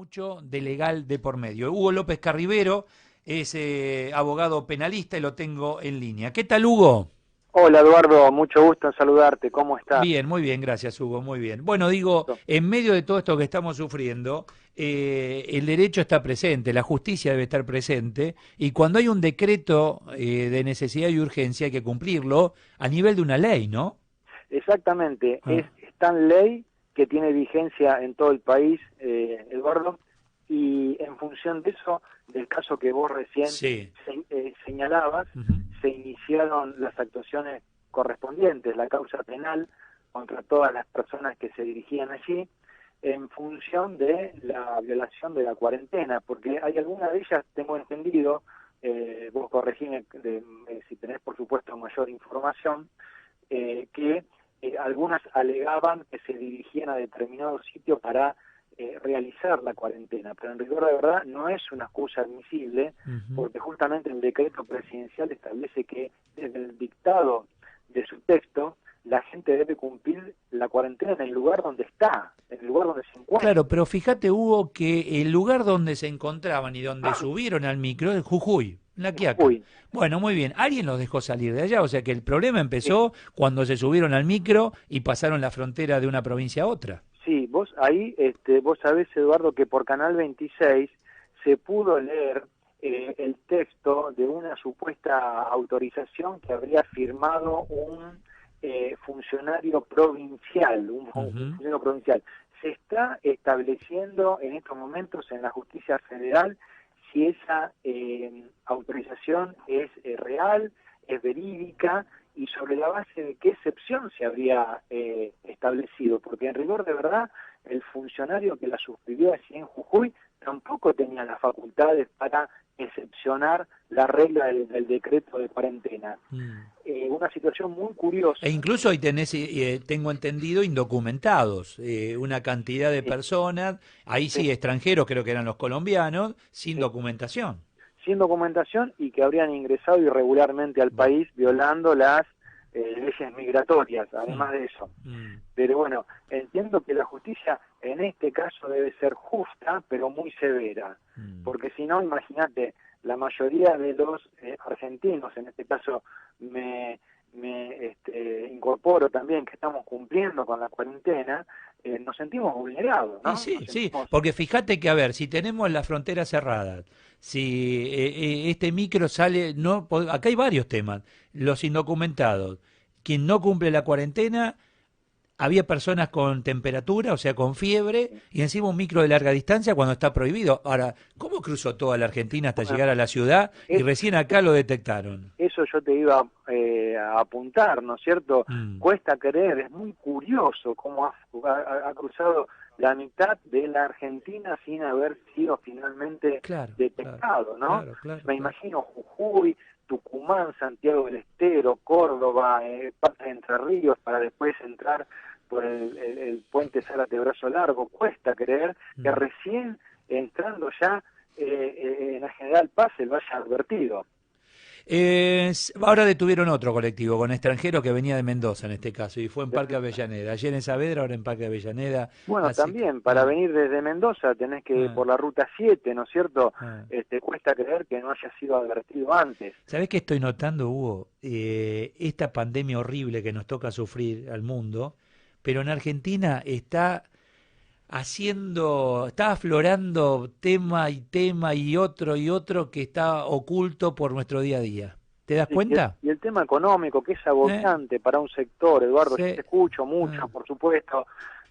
mucho de legal de por medio. Hugo López Carribero es abogado penalista y lo tengo en línea. ¿Qué tal, Hugo? Hola Eduardo, mucho gusto en saludarte, ¿cómo estás? Bien, muy bien, gracias, Hugo, muy bien. Bueno, digo, en medio de todo esto que estamos sufriendo, el derecho está presente, la justicia debe estar presente, y cuando hay un decreto de necesidad y urgencia hay que cumplirlo a nivel de una ley, ¿no? Exactamente, es Ah, tan ley que tiene vigencia en todo el país, Eduardo, y en función de eso, del caso que vos recién sí. señalabas, Ujú. se iniciaron las actuaciones correspondientes, la causa penal contra todas las personas que se dirigían allí, en función de la violación de la cuarentena, porque hay algunas de ellas, tengo entendido, vos corregime si tenés por supuesto mayor información, que algunas alegaban que se dirigían a determinado sitio para realizar la cuarentena, pero en rigor de verdad no es una excusa admisible, Ujú. porque justamente el decreto presidencial establece que desde el dictado de su texto la gente debe cumplir la cuarentena en el lugar donde está, en el lugar donde se Claro, encuentra. pero fíjate, Hugo, que el lugar donde se encontraban y donde subieron al micro es Jujuy, La En Quiaca. Jujuy. Bueno, muy bien, alguien los dejó salir de allá, o sea que el problema empezó cuando se subieron al micro y pasaron la frontera de una provincia a otra. Sí, vos ahí, vos sabés, Eduardo, que por Canal 26 se pudo leer el texto de una supuesta autorización que habría firmado un funcionario provincial, un Ujú. funcionario provincial. Se está estableciendo en estos momentos en la justicia federal si esa autorización es real, es verídica, y sobre la base de qué excepción se habría establecido, porque en rigor de verdad el funcionario que la suscribió así en Jujuy tampoco tenía las facultades para excepcionar la regla del decreto de cuarentena. Mm. Una situación muy E curiosa. incluso ahí tenés, tengo entendido, indocumentados, una cantidad de Sí, personas, ahí sí, sí extranjeros, creo que eran los colombianos, sin sí, documentación. sin documentación y que habrían ingresado irregularmente al Bueno. país violando las leyes migratorias, Mm. además de eso. Mm. Pero bueno, entiendo que la justicia en este caso debe ser justa, pero muy severa, Mm. porque si no, imagínate, la mayoría de los argentinos, en este caso me incorporo también que estamos cumpliendo con la cuarentena, nos sentimos vulnerados, Y ¿no? sí, Nos sí, sentimos... porque fíjate que, a ver, si tenemos las fronteras cerradas, si este micro sale, no, acá hay varios temas, los indocumentados, quien no cumple la cuarentena, había personas con temperatura, o sea, con fiebre, y encima un micro de larga distancia cuando está prohibido. Ahora, ¿cómo cruzó toda la Argentina hasta Bueno, llegar a la ciudad y es, recién acá lo detectaron? eso yo te iba a apuntar, ¿no es cierto? Mm. Cuesta creer, es muy curioso cómo ha cruzado la mitad de la Argentina sin haber sido finalmente Claro, claro, detectado, ¿no? claro, claro, Me claro. imagino Jujuy, Tucumán, Santiago del Estero, Córdoba, parte de Entre Ríos, para después entrar por el puente Zárate Brazo Largo. Cuesta creer que Mm. recién entrando ya en la General Paz se lo haya advertido. Ahora detuvieron otro colectivo con extranjeros que venía de Mendoza en este caso y fue en De Parque Avellaneda. Ayer en Saavedra, ahora en Parque Avellaneda. Bueno, Así que, también para venir desde Mendoza tenés que ah, por la ruta 7, ¿no es cierto? ah. Cuesta creer que no haya sido advertido antes. ¿Sabés qué estoy notando, Hugo? Esta pandemia horrible que nos toca sufrir al mundo, pero en Argentina está aflorando tema y otro que está oculto por nuestro día a día. ¿Te das Sí, cuenta? y el tema económico, que es ¿Eh? agobiante para un sector, Eduardo, yo Sí. te escucho Ah. mucho, por supuesto,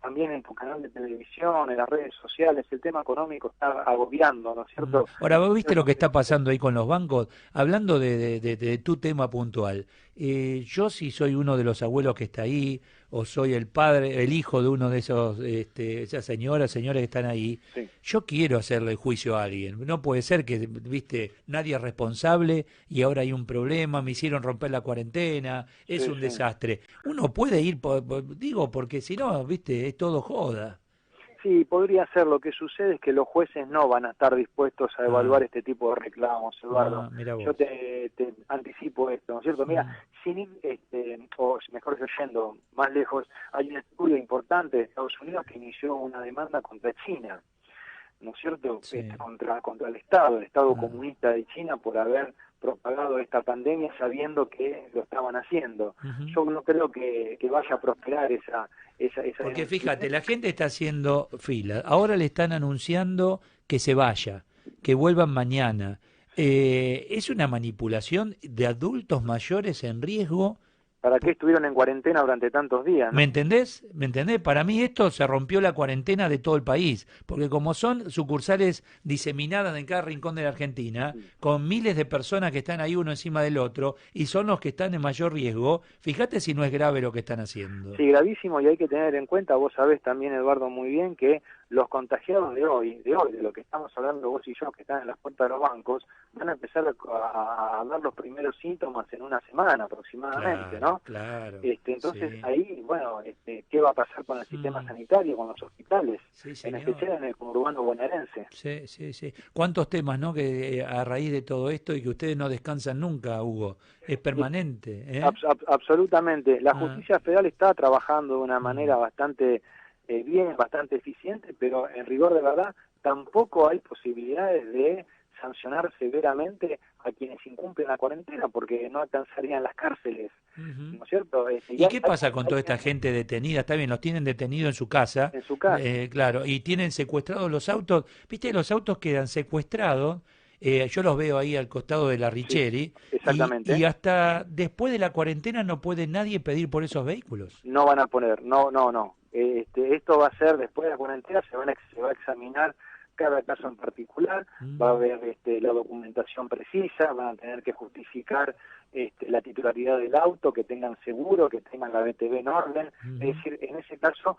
también en tu canal de televisión, en las redes sociales, el tema económico está agobiando, ¿no es Mm. cierto? Ahora, ¿vos viste lo que está Este, pasando ahí con los bancos? Hablando de tu tema puntual, yo si soy uno de los abuelos que está ahí, o soy el padre, el hijo de uno de esos, esas señores que están ahí, sí, yo quiero hacerle juicio a alguien. No puede ser que, viste, nadie es responsable y ahora hay un problema, me hicieron romper la cuarentena, es sí, un sí. desastre. Uno puede ir, digo, porque si no, viste, es todo joda. Sí, podría ser. Lo que sucede es que los jueces no van a estar dispuestos a Ah, evaluar este tipo de reclamos, Eduardo. mira Yo vos. te anticipo esto, ¿no es cierto? Mira, Mm. sin ir, o mejor dicho, yendo más lejos, hay un estudio importante de Estados Unidos que inició una demanda contra China ¿no es cierto?, Sí. contra el Estado comunista de China, por haber propagado esta pandemia sabiendo que lo estaban haciendo. Ujú. Yo no creo que vaya a prosperar esa Porque fíjate, la gente está haciendo fila. Ahora le están anunciando que se vaya, que vuelvan mañana. Es una manipulación de adultos mayores en riesgo. ¿Para qué estuvieron en cuarentena durante tantos días, no? ¿Me entendés? ¿Me entendés? Para mí esto se rompió la cuarentena de todo el país, porque como son sucursales diseminadas en cada rincón de la Argentina, con miles de personas que están ahí uno encima del otro, y son los que están en mayor riesgo, fíjate si no es grave lo que están haciendo. Sí, gravísimo, y hay que tener en cuenta, vos sabés también, Eduardo, muy bien, que los contagiados de lo que estamos hablando vos y yo, que están en las puertas de los bancos, van a empezar a dar los primeros síntomas en una semana aproximadamente, Claro, ¿no? claro, Entonces sí. ahí, bueno, ¿qué va a pasar con el sistema Mm, sanitario, con los hospitales, sí, en señor. especial en el conurbano bonaerense? Sí, sí, sí. ¿Cuántos temas, no? Que a raíz de todo esto y que ustedes no descansan nunca, Hugo. Es permanente, ¿eh? Absolutamente. La Ah, justicia federal está trabajando de una mm. manera bastante bien, bastante eficiente, pero en rigor de verdad tampoco hay posibilidades de sancionar severamente a quienes incumplen la cuarentena porque no alcanzarían las cárceles, Ujú. ¿no es cierto? Y ¿Y qué pasa con hay toda esta gente detenida? Está bien, los tienen detenidos en su casa, en su casa. claro, y tienen secuestrados los autos. ¿Viste? Los autos quedan secuestrados. Yo los veo ahí al costado de la Sí, Richeri y exactamente. hasta después de la cuarentena no puede nadie pedir por esos vehículos. No van a poner, no. Esto va a ser después de la cuarentena, se va a examinar cada caso en particular, va a Mm, haber la documentación precisa, van a tener que justificar la titularidad del auto, que tengan seguro, que tengan la BTV en orden, es ujú. decir, en ese caso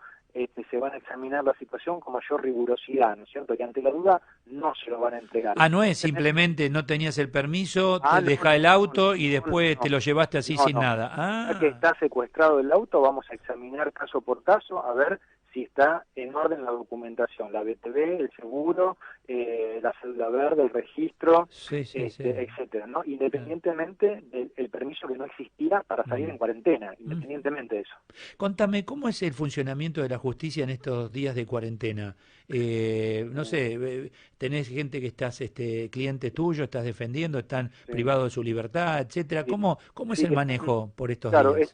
se van a examinar la situación con mayor rigurosidad, ¿no es cierto? Que ante la duda no se lo van a entregar. Ah, no es En ese- simplemente no tenías el permiso, te no, deja el auto y después te no, lo llevaste así sin no. nada. Ya que Ah, está secuestrado el auto, vamos a examinar caso por caso a ver si está en orden la documentación, la BTV, el seguro, la cédula verde, el registro, sí, sí, sí. etcétera, ¿no? Ah, Independientemente del permiso que no existía para salir mm, en cuarentena, mm. independientemente de eso. Contame, ¿cómo es el funcionamiento de la justicia en estos días de cuarentena? No sé, tenés gente que estás, cliente tuyo, estás defendiendo, están Sí, privados de su libertad, etcétera. sí, ¿Cómo es sí, el manejo por estos claro, días?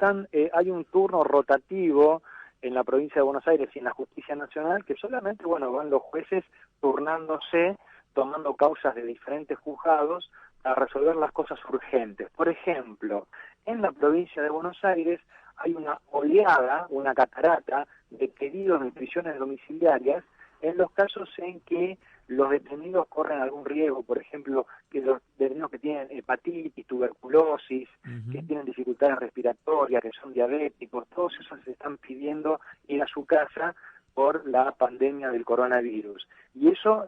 hay un turno rotativo en la provincia de Buenos Aires y en la Justicia Nacional que solamente, bueno, van los jueces turnándose, tomando causas de diferentes juzgados para resolver las cosas urgentes. Por ejemplo, en la provincia de Buenos Aires hay una oleada, una catarata de pedidos de prisiones domiciliarias en los casos en que los detenidos corren algún riesgo, por ejemplo, que los detenidos que tienen hepatitis, tuberculosis, que Ujú. tienen dificultades respiratorias, que son diabéticos, todos esos se están pidiendo ir a su casa por la pandemia del coronavirus. Y eso,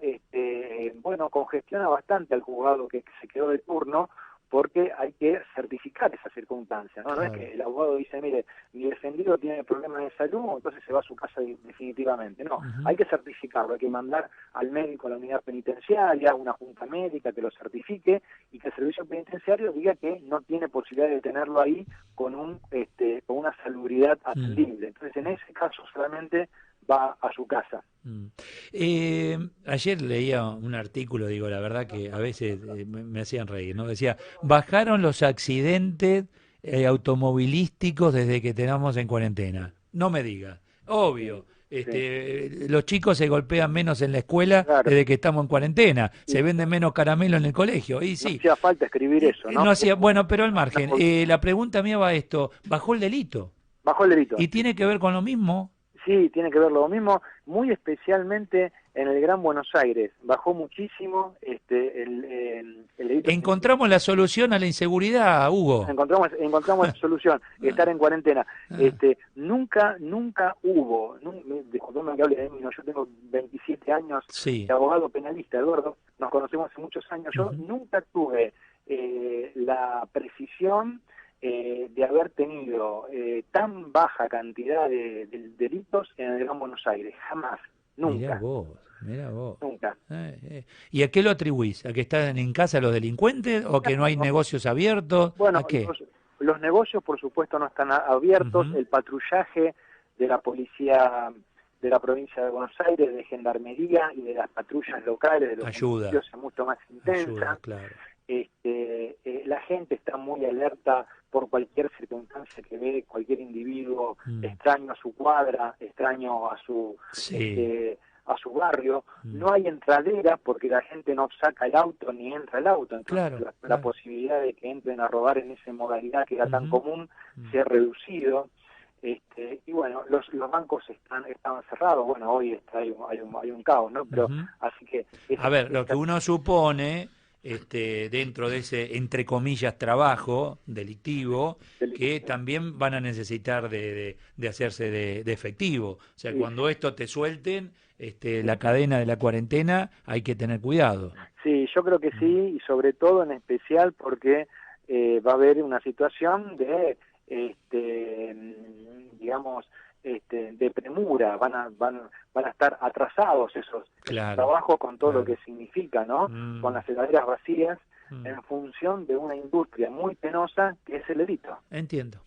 bueno, congestiona bastante al juzgado que se quedó de turno, porque hay que certificar esa circunstancia, ¿no? No es Claro. que el abogado dice, mire, mi defendido tiene problemas de salud, entonces se va a su casa definitivamente. No, Ujú. hay que certificarlo, hay que mandar al médico a la unidad penitenciaria, una junta médica que lo certifique y que el servicio penitenciario diga que no tiene posibilidad de tenerlo ahí con una salubridad Mm. atendible. Entonces, en ese caso solamente va a su casa. Mm. Ayer leía un artículo, digo, la verdad que a veces me hacían reír, ¿no? Decía, bajaron los accidentes automovilísticos desde que tenemos en cuarentena. No me diga, Sí, obvio. sí, Los chicos se golpean menos en la escuela claro. desde que estamos en cuarentena, Y se venden menos caramelo en el colegio, y no sí, hacía falta escribir eso, ¿no? no hacía, Eso bueno, pero al la margen, la pregunta mía va a esto, ¿bajó el delito? bajó el delito. ¿Y tiene que ver con lo mismo? Sí, tiene que ver lo mismo, muy especialmente en el Gran Buenos Aires. Bajó muchísimo el delito. Encontramos la solución a la inseguridad, Hugo. Encontramos la solución, estar en cuarentena. Ah, Nunca hubo, disculpame que hable de mí, ¿no? Yo tengo 27 años sí. de abogado penalista, Eduardo, nos conocemos hace muchos años. Yo Ujú. nunca tuve la precisión de haber tenido tan baja cantidad de delitos en el Gran Buenos Aires, jamás, Mirá nunca, vos, mirá vos. nunca. ¿Y a qué lo atribuís? ¿A que están en casa los delincuentes o que no hay negocios abiertos? Bueno, ¿A qué? los negocios, por supuesto, no están abiertos. Ujú. El patrullaje de la policía de la provincia de Buenos Aires, de Gendarmería y de las patrullas locales de los Ayuda. municipios es mucho más intensa. Ayuda, claro. La gente está muy alerta por cualquier circunstancia que ve, cualquier individuo extraño a su cuadra, extraño a su Sí. a su barrio. No hay entradera porque la gente no saca el auto ni entra el auto, entonces Claro, la claro. posibilidad de que entren a robar en esa modalidad que era tan común se ha reducido. Y bueno, los bancos estaban cerrados. Bueno, hoy hay un caos, ¿no? Pero así que A ver, lo que uno supone, dentro de ese, entre comillas, trabajo delictivo, que también van a necesitar de hacerse de efectivo. O sea, cuando esto te suelten, la cadena de la cuarentena, hay que tener cuidado. Sí, yo creo que sí, y sobre todo en especial porque va a haber una situación de, digamos, de premura, van a estar atrasados esos trabajos con todo lo que significa, ¿no? Con las heladeras vacías, en función de una industria muy penosa que es el delito. Entiendo.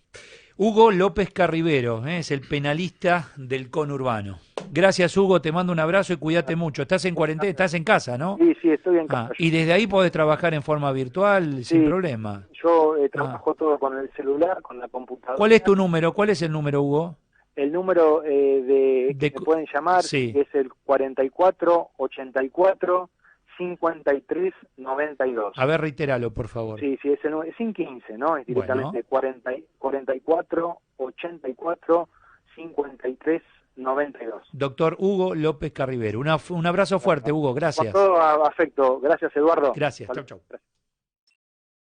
Hugo López Carribero, es el penalista del conurbano. Gracias, Hugo, te mando un abrazo y cuídate mucho. Estás en cuarentena, estás en casa, ¿no? Sí, estoy en casa. Y desde ahí podés trabajar en forma virtual sin problema. Yo trabajo todo con el celular, con la computadora. ¿Cuál es tu número? ¿Cuál es el número, Hugo? El número que me pueden llamar es el 4484 5392. A ver, reitéralo, por favor. Sí, es sin 15, ¿no? Es directamente 44 84 53 92. Doctor Hugo López Carribero. Un abrazo fuerte, Hugo. Gracias. Con todo afecto. Gracias, Eduardo. Gracias. Chau, chau.